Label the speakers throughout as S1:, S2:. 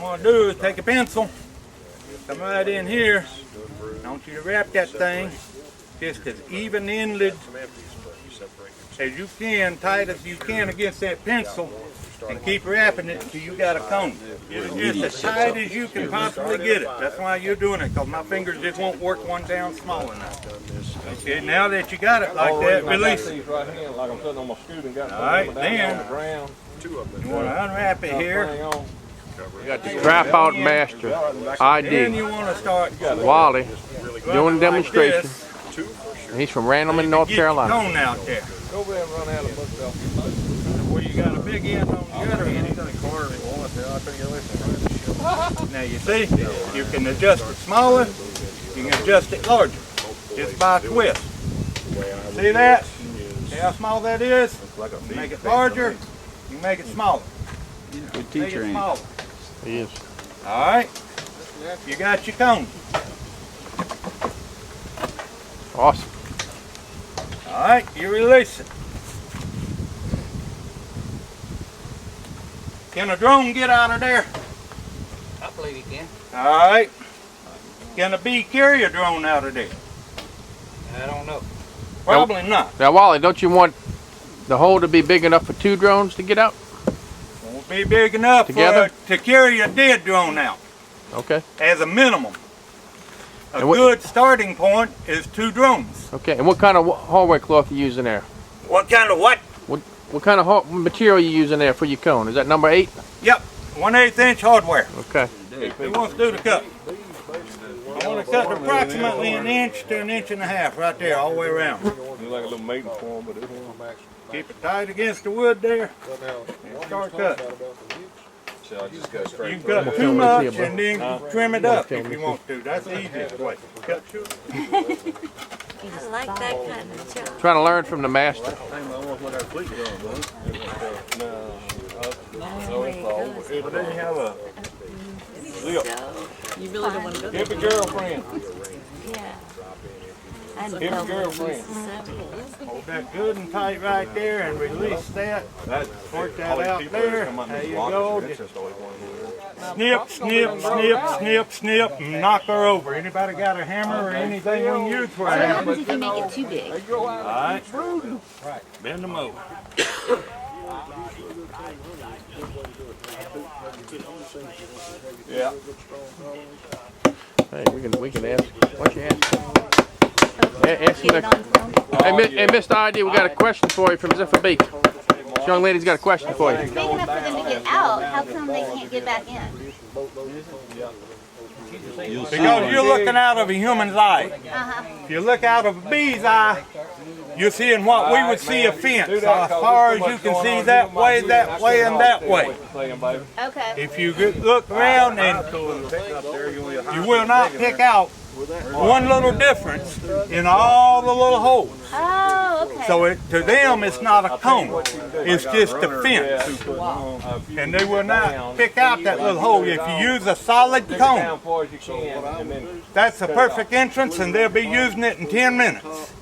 S1: you want to do is take a pencil, come right in here. I want you to wrap that thing just as even-ended as you can, tight as you can against that pencil, and keep wrapping it until you got a cone. Get it just as tight as you can possibly get it. That's why you're doing it, because my fingers just won't work one down small enough. Okay, now that you got it like that, release it. Alright, then you want to unwrap it here.
S2: We got the Dropout Master, Iddee.
S1: Then you want to start
S2: Wally doing a demonstration.
S1: Like
S2: He's from Randleman, North Carolina.
S1: Cone out there. Where you got a big end on the other end. Now you see, you can adjust it smaller, you can adjust it larger, just by a twist. See that? See how small that is? Make it larger, you can make it smaller.
S3: Good teacher, ain't he?
S2: He is.
S1: Alright, you got your cone.
S2: Awesome.
S1: Alright, you release it. Can a drone get out of there?
S4: I believe he can.
S1: Alright. Can a bee carry a drone out of there?
S4: I don't know.
S1: Probably not.
S2: Now, Wally, don't you want the hole to be big enough for 2 drones to get out?
S1: Won't be big enough to carry a dead drone out.
S2: Okay.
S1: As a minimum. A good starting point is 2 drones.
S2: Okay. And what kind of hallway cloth are you using there?
S1: What kind of what?
S2: What kind of material are you using there for your cone? Is that number 8?
S1: Yep. 1/8 inch hardware.
S2: Okay.
S1: Who wants to do the cut? I want to cut approximately 1 inch to 1.5 inches right there, all the way around.
S5: Like a little mating form, but
S1: Keep it tight against the wood there. And start cutting.
S5: I just got
S1: You can cut too much and then trim it up if you want to. That's the easiest way. Cut short.
S6: I like that kind of job.
S2: Trying to learn from the master.
S6: You really don't want to go there.
S1: Give a girlfriend.
S6: Yeah.
S1: Give a girlfriend. Hold that good and tight right there and release that. Work that out there. There you go. Snip, snip, snip, snip, snip, and knock her over. Anybody got a hammer or anything we can use for a
S6: What
S1: hammer?
S6: happens if you make it too big?
S1: Alright. Bend them over. Yeah.
S2: Hey, we can ask. Why don't you ask? Ask him
S6: Get it on film?
S2: Hey, Mr. Iddee, we got a question for you from Ziffa. This young lady's got a question for you.
S7: Big enough for them to get out. How come they can't get back in?
S1: Because you're looking out of a human's eye. If you look out of a bee's eye, you're seeing what we would see a fence. So as far as you can see that way, and that way.
S7: Okay.
S1: If you look around and you will not pick out one little difference in all the little holes.
S7: Oh, okay.
S1: So to them it's not a cone, it's just a fence. And they will not pick out that little hole. If you use a solid cone, that's a perfect entrance and they'll be using it in 10 minutes.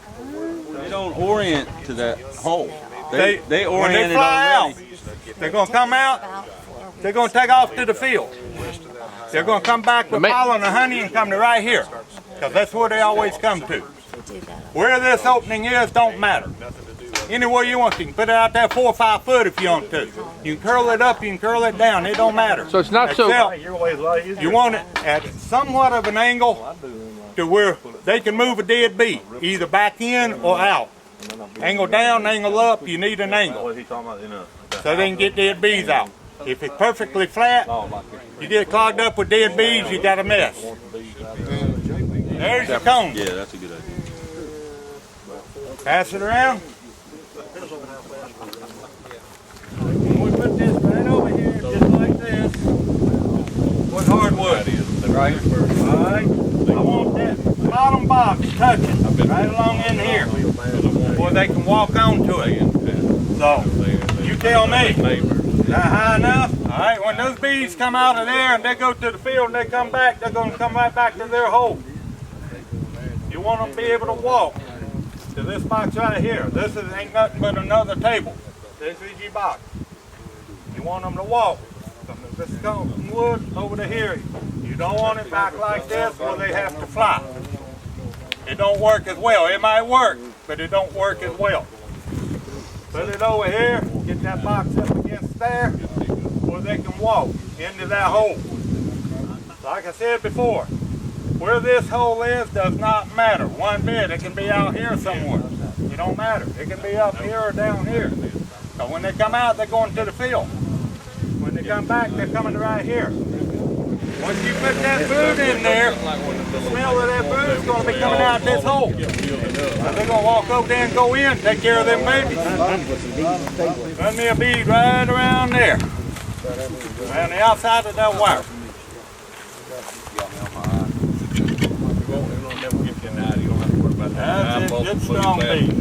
S3: They don't orient to that hole. They
S1: When
S3: orient
S1: they fly
S3: it
S1: out,
S3: already.
S1: they're going to come out, they're going to take off to the field. They're going to come back with pollen and honey and come to right here. Because that's where they always come to. Where this opening is don't matter. Anywhere you want to. You can put it out there 4 or 5 foot if you want to. You can curl it up, you can curl it down. It don't matter.
S2: So it's not
S1: Except you want it at somewhat of an angle to where they can move a dead bee, either back in or out. Angle down, angle up, you need an angle. So they can get dead bees out. If it's perfectly flat, you get clogged up with dead bees, you got a mess. There's your cone.
S3: Yeah, that's a good idea.
S1: Pass it around. When we put this right over here, just like this, with hardwood. Right. Alright. I want that bottom box touching right along in here, where they can walk onto it. So, you tell me. That high enough? Alright, when those bees come out of there and they go to the field and they come back, they're going to come right back to their hole. You want them to be able to walk to this box right here. This ain't nothing but another table. This is your box. You want them to walk from the the skunk wood over to here. You don't want it back like this or they have to fly. It don't work as well. It might work, but it don't work as well. Put it over here, get that box up against there, where they can walk into that hole. Like I said before, where this hole is does not matter one bit. It can be out here somewhere. It don't matter. It can be up here or down here. So when they come out, they're going to the field. When they come back, they're coming right here. Once you put that brood in there, the smell of that brood is going to be coming out this hole. So they're going to walk over there and go in, take care of them babies. Run me a bead right around there, around the outside of that wire. That's it, good strong bead.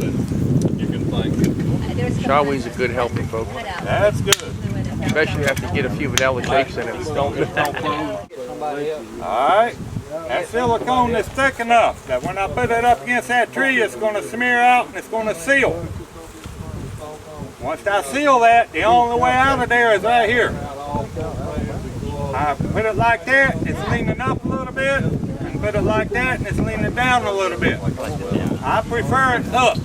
S5: You can thank it.
S2: Shawwee's a good helper, folks.
S1: That's good.
S2: Especially after you get a few vanilla shakes in it.
S1: Alright, that silicone is thick enough that when I put it up against that tree, it's going to smear out and it's going to seal. Once I seal that, the only way out of there is right here. I put it like that, it's leaning up a little bit, and put it like that, and it's leaning down a little bit. I prefer it up.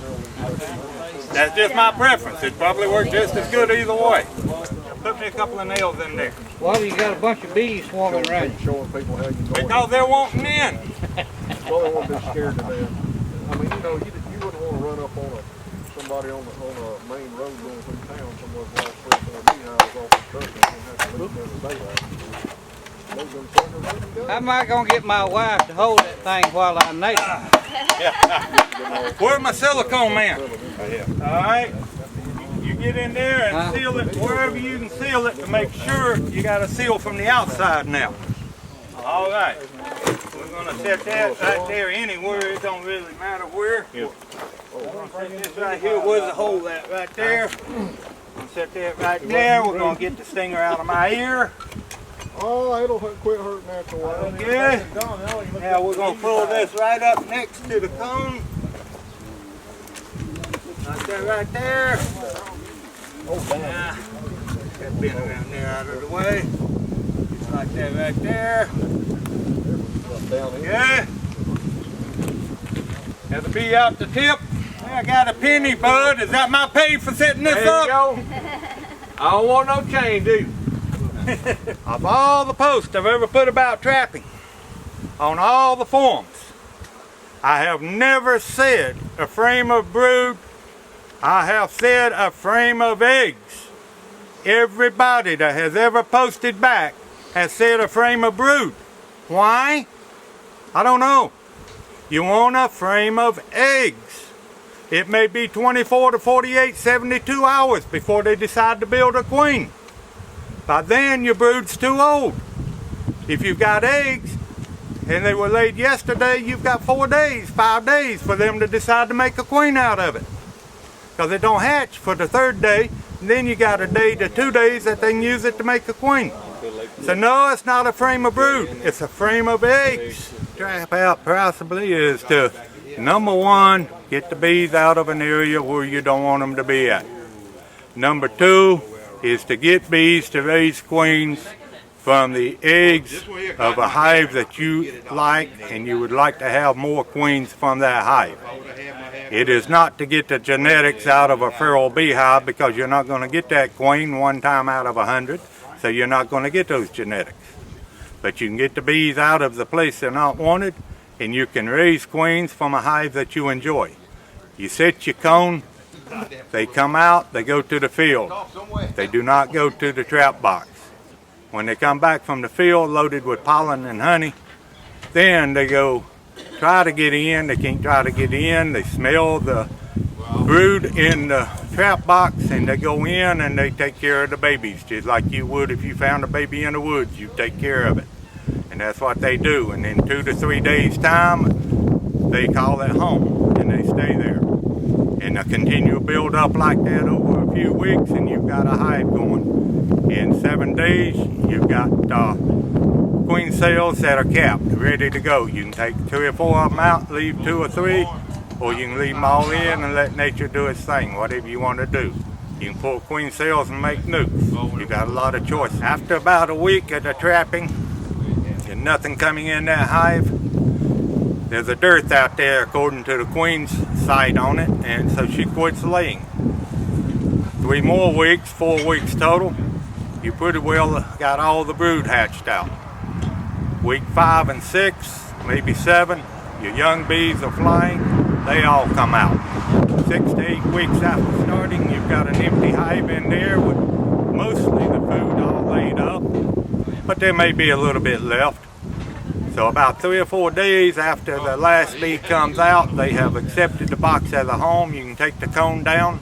S1: That's just my preference. It probably works just as good either way. Put me a couple of nails in there.
S4: Why do you got a bunch of bees swarming around you?
S5: Showing people how you go.
S1: Because they're wanting in.
S5: Well, they won't be scared to death. I mean, you know, you wouldn't want to run up on somebody on a main road going through town somewhere with like 3 or 4 beehives off the truck and have to look every day.
S4: How am I going to get my wife to hold that thing while I'm naked?
S1: Where's my silicone man? Alright. You get in there and seal it wherever you can seal it to make sure you got a seal from the outside now. Alright. We're going to set that right there anywhere. It don't really matter where. We're going to set this right here. Where's the hole at? Right there. We're going to set that right there. We're going to get the stinger out of my ear.
S5: Oh, it'll quit hurting after a while.
S1: Okay. Now we're going to pull this right up next to the cone. Like that right there. That bin around there out of the way. Just like that right there. Okay. Have the bee out the tip. I got a penny, bud. Is that my pay for setting this up?
S2: There you go. I don't want no chain, do you?
S1: Of all the posts I've ever put about trapping, on all the forums, I have never said a frame of brood. I have said a frame of eggs. Everybody that has ever posted back has said a frame of brood. Why? I don't know. You want a frame of eggs. It may be 24 to 48, 72 hours before they decide to build a queen. By then your brood's too old. If you've got eggs and they were laid yesterday, you've got 4 days, 5 days for them to decide to make a queen out of it. Because it don't hatch for the 3rd day, and then you got a day to 2 days that they can use it to make a queen. So no, it's not a frame of brood, it's a frame of eggs. Trap out possibly is to, number 1, get the bees out of an area where you don't want them to be at. Number 2 is to get bees to raise queens from the eggs of a hive that you like, and you would like to have more queens from that hive. It is not to get the genetics out of a feral beehive, because you're not going to get that queen one time out of 100, so you're not going to get those genetics. But you can get the bees out of the place they're not wanted, and you can raise queens from a hive that you enjoy. You set your cone, they come out, they go to the field. They do not go to the trap box. When they come back from the field loaded with pollen and honey, then they go try to get in. They can't try to get in. They smell the brood in the trap box, and they go in and they take care of the babies, just like you would if you found a baby in the woods. You take care of it. And that's what they do. And in 2 to 3 days time, they call it home and they stay there. And they continue to build up like that over a few weeks, and you've got a hive going. In 7 days, you've got queen cells that are capped, ready to go. You can take 3 or 4 of them out, leave 2 or 3, or you can leave them all in and let nature do its thing, whatever you want to do. You can pull queen cells and make nukes. You got a lot of choice. After about a week of the trapping and nothing coming in that hive, there's a dearth out there according to the queen's site on it, and so she quits laying. 3 more weeks, 4 weeks total, you pretty well got all the brood hatched out. Week 5 and 6, maybe 7, your young bees are flying, they all come out. 6 to 8 weeks after starting, you've got an empty hive in there with mostly the food all laid up, but there may be a little bit left. So about 3 or 4 days after the last bee comes out, they have accepted the box as a home. You can take the cone down.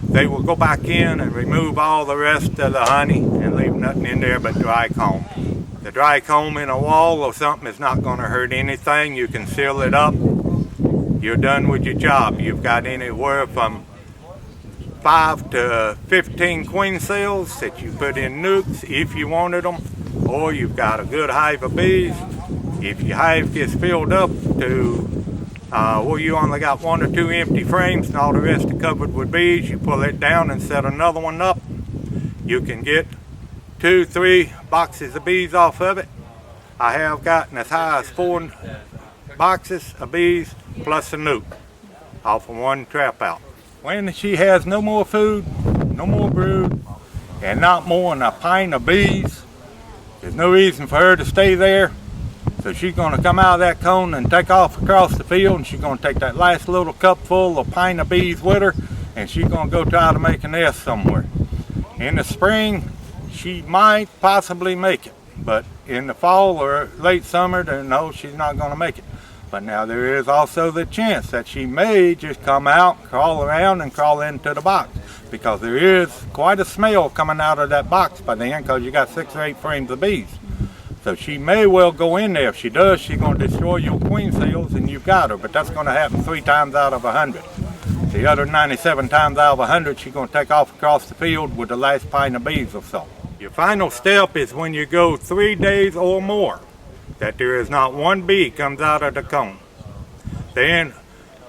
S1: They will go back in and remove all the rest of the honey and leave nothing in there but dry comb. The dry comb in a wall or something is not going to hurt anything. You can seal it up. You're done with your job. You've got anywhere from 5 to 15 queen cells that you put in nukes if you wanted them, or you've got a good hive of bees. If your hive gets filled up to where you only got 1 or 2 empty frames and all the rest are covered with bees, you pull it down and set another one up. You can get 2, 3 boxes of bees off of it. I have gotten as high as 4 boxes of bees plus a nuke off of one trap out. When she has no more food, no more brood, and not more than a pint of bees, there's no reason for her to stay there. So she's going to come out of that cone and take off across the field, and she's going to take that last little cup full of pint of bees with her, and she's going to go try to make a nest somewhere. In the spring, she might possibly make it, but in the fall or late summer, then no, she's not going to make it. But now there is also the chance that she may just come out, crawl around, and crawl into the box, because there is quite a smell coming out of that box by then, because you got 6 or 8 frames of bees. So she may well go in there. If she does, she's going to destroy your queen cells and you've got her. But that's going to happen 3 times out of 100. The other 97 times out of 100, she's going to take off across the field with the last pint of bees or so. Your final step is when you go 3 days or more that there is not 1 bee comes out of the cone. Then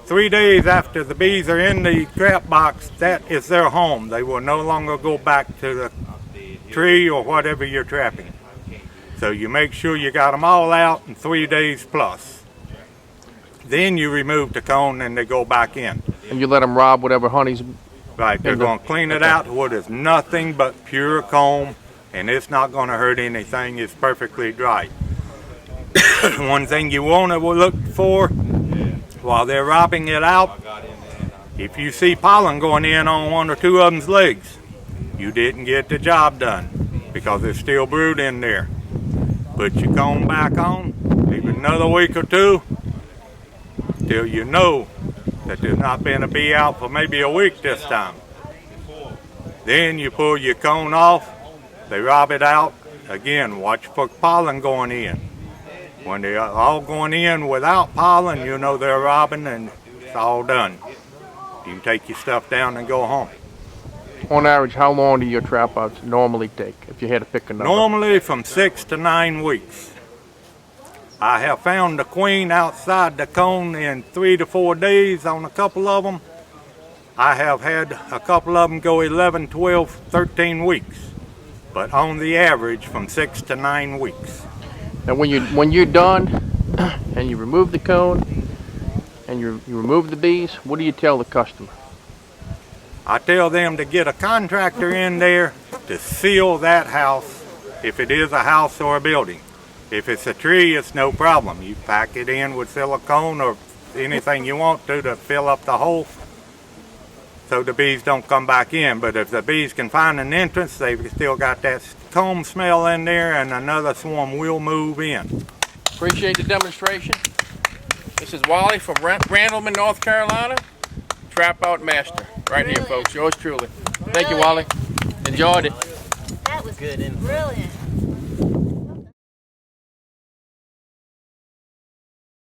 S1: 3 days after the bees are in the trap box, that is their home. They will no longer go back to the tree or whatever you're trapping. So you make sure you got them all out in 3 days plus. Then you remove the cone and they go back in.
S2: And you let them rob whatever honey's...
S1: Right, they're going to clean it out to what is nothing but pure comb, and it's not going to hurt anything. It's perfectly dry. One thing you want to look for while they're robbing it out, if you see pollen going in on 1 or 2 of them's legs, you didn't get the job done, because there's still brood in there. Put your comb back on, leave it another week or 2 till you know that there's not been a bee out for maybe a week this time. Then you pull your cone off, they rob it out. Again, watch for pollen going in. When they're all going in without pollen, you know they're robbing and it's all done. You can take your stuff down and go home.
S2: On average, how long do your trap outs normally take, if you had to pick a number?
S1: Normally from 6 to 9 weeks. I have found the queen outside the cone in 3 to 4 days on a couple of them. I have had a couple of them go 11, 12, 13 weeks. But on the average, from 6 to 9 weeks.
S2: Now when you're done and you remove the cone and you remove the bees, what do you tell the customer?
S1: I tell them to get a contractor in there to seal that house, if it is a house or a building. If it's a tree, it's no problem. You pack it in with silicone or anything you want to fill up the hole so the bees don't come back in. But if the bees can find an entrance, they've still got that comb smell in there, and another swarm will move in.
S2: Appreciate the demonstration. This is Wally from Randleman, North Carolina. Trap Out Master. Right here, folks. Yours truly. Thank you, Wally. Enjoyed it.
S7: That was good. Brilliant.